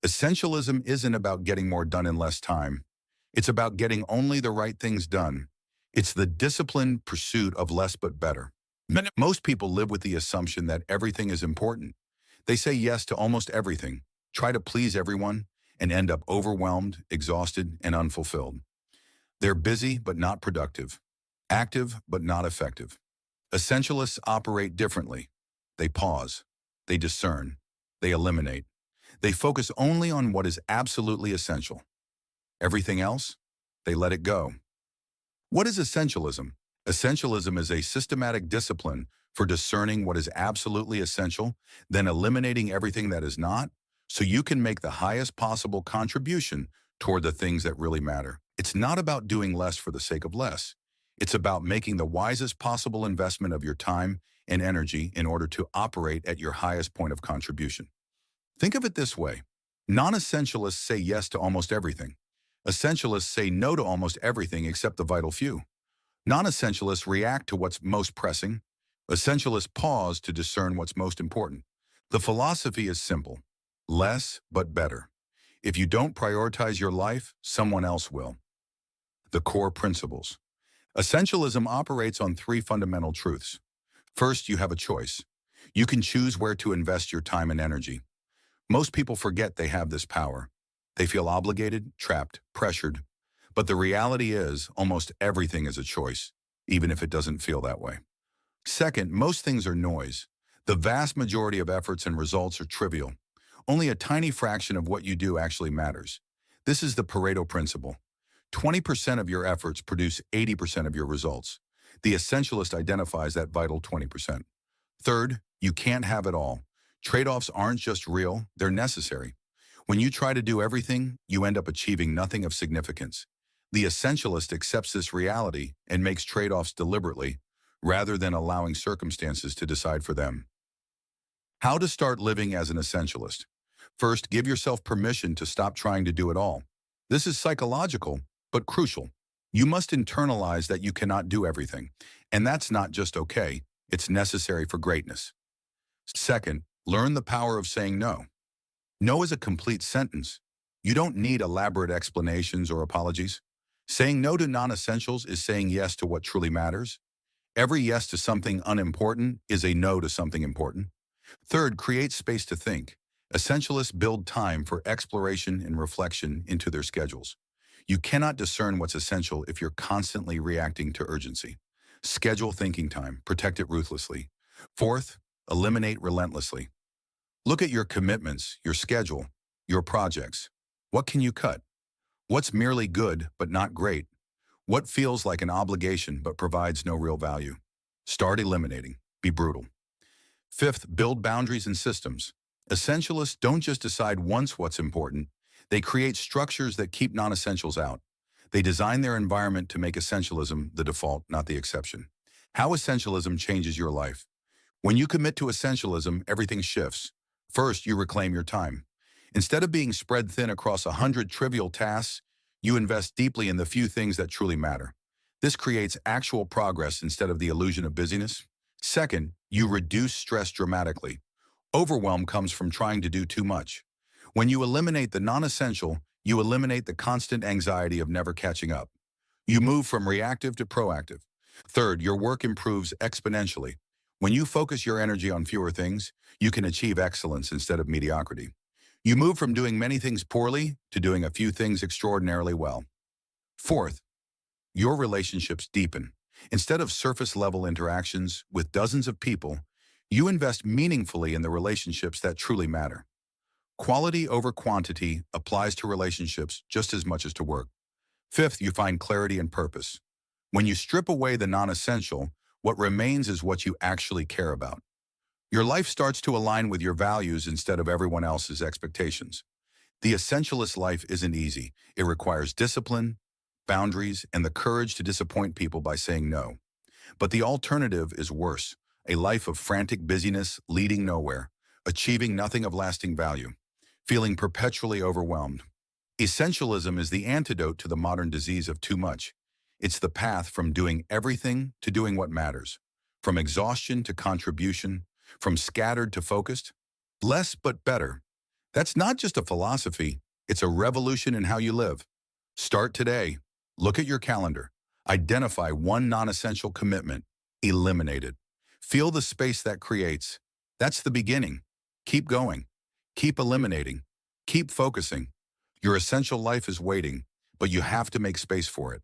Essentialism isn't about getting more done in less time. It's about getting only the right things done. It's the disciplined pursuit of less but better. Most people live with the assumption that everything is important. They say yes to almost everything, try to please everyone, and end up overwhelmed, exhausted, and unfulfilled. They're busy but not productive, active but not effective. Essentialists operate differently. They pause, they discern, they eliminate. They focus only on what is absolutely essential. Everything else, they let it go. What is essentialism? Essentialism is a systematic discipline for discerning what is absolutely essential, then eliminating everything that is not, so you can make the highest possible contribution toward the things that really matter. It's not about doing less for the sake of less. It's about making the wisest possible investment of your time and energy in order to operate at your highest point of contribution. Think of it this way. Non-essentialists say yes to almost everything. Essentialists say no to almost everything except the vital few. Non-essentialists react to what's most pressing. Essentialists pause to discern what's most important. The philosophy is simple. Less but better. If you don't prioritize your life, someone else will. The core principles. Essentialism operates on three fundamental truths. First, you have a choice. You can choose where to invest your time and energy. Most people forget they have this power. They feel obligated, trapped, pressured. But the reality is, almost everything is a choice, even if it doesn't feel that way. Second, most things are noise. The vast majority of efforts and results are trivial. Only a tiny fraction of what you do actually matters. This is the Pareto principle. 20% of your efforts produce 80% of your results. The essentialist identifies that vital 20%. Third, you can't have it all. Trade-offs aren't just real, they're necessary. When you try to do everything, you end up achieving nothing of significance. The essentialist accepts this reality and makes trade-offs deliberately, rather than allowing circumstances to decide for them. How to start living as an essentialist. First, give yourself permission to stop trying to do it all. This is psychological, but crucial. You must internalize that you cannot do everything, and that's not just okay, it's necessary for greatness. Second, learn the power of saying no. No is a complete sentence. You don't need elaborate explanations or apologies. Saying no to non-essentials is saying yes to what truly matters. Every yes to something unimportant is a no to something important. Third, create space to think. Essentialists build time for exploration and reflection into their schedules. You cannot discern what's essential if you're constantly reacting to urgency. Schedule thinking time, protect it ruthlessly. Fourth, eliminate relentlessly. Look at your commitments, your schedule, your projects. What can you cut? What's merely good but not great? What feels like an obligation but provides no real value? Start eliminating. Be brutal. Fifth, build boundaries and systems. Essentialists don't just decide once what's important. They create structures that keep non-essentials out. They design their environment to make essentialism the default, not the exception. How essentialism changes your life. When you commit to essentialism, everything shifts. First, you reclaim your time. Instead of being spread thin across 100 trivial tasks, you invest deeply in the few things that truly matter. This creates actual progress instead of the illusion of busyness. Second, you reduce stress dramatically. Overwhelm comes from trying to do too much. When you eliminate the non-essential, you eliminate the constant anxiety of never catching up. You move from reactive to proactive. Third, your work improves exponentially. When you focus your energy on fewer things, you can achieve excellence instead of mediocrity. You move from doing many things poorly to doing a few things extraordinarily well. Fourth, your relationships deepen. Instead of surface-level interactions with dozens of people, you invest meaningfully in the relationships that truly matter. Quality over quantity applies to relationships just as much as to work. Fifth, you find clarity and purpose. When you strip away the non-essential, what remains is what you actually care about. Your life starts to align with your values instead of everyone else's expectations. The essentialist life isn't easy. It requires discipline, boundaries, and the courage to disappoint people by saying no. But the alternative is worse, a life of frantic busyness leading nowhere, achieving nothing of lasting value, feeling perpetually overwhelmed. Essentialism is the antidote to the modern disease of too much. It's the path from doing everything to doing what matters, from exhaustion to contribution, from scattered to focused. Less but better. That's not just a philosophy, it's a revolution in how you live. Start today. Look at your calendar. Identify one non-essential commitment. Eliminate it. Feel the space that creates. That's the beginning. Keep going. Keep eliminating. Keep focusing. Your essential life is waiting, but you have to make space for it.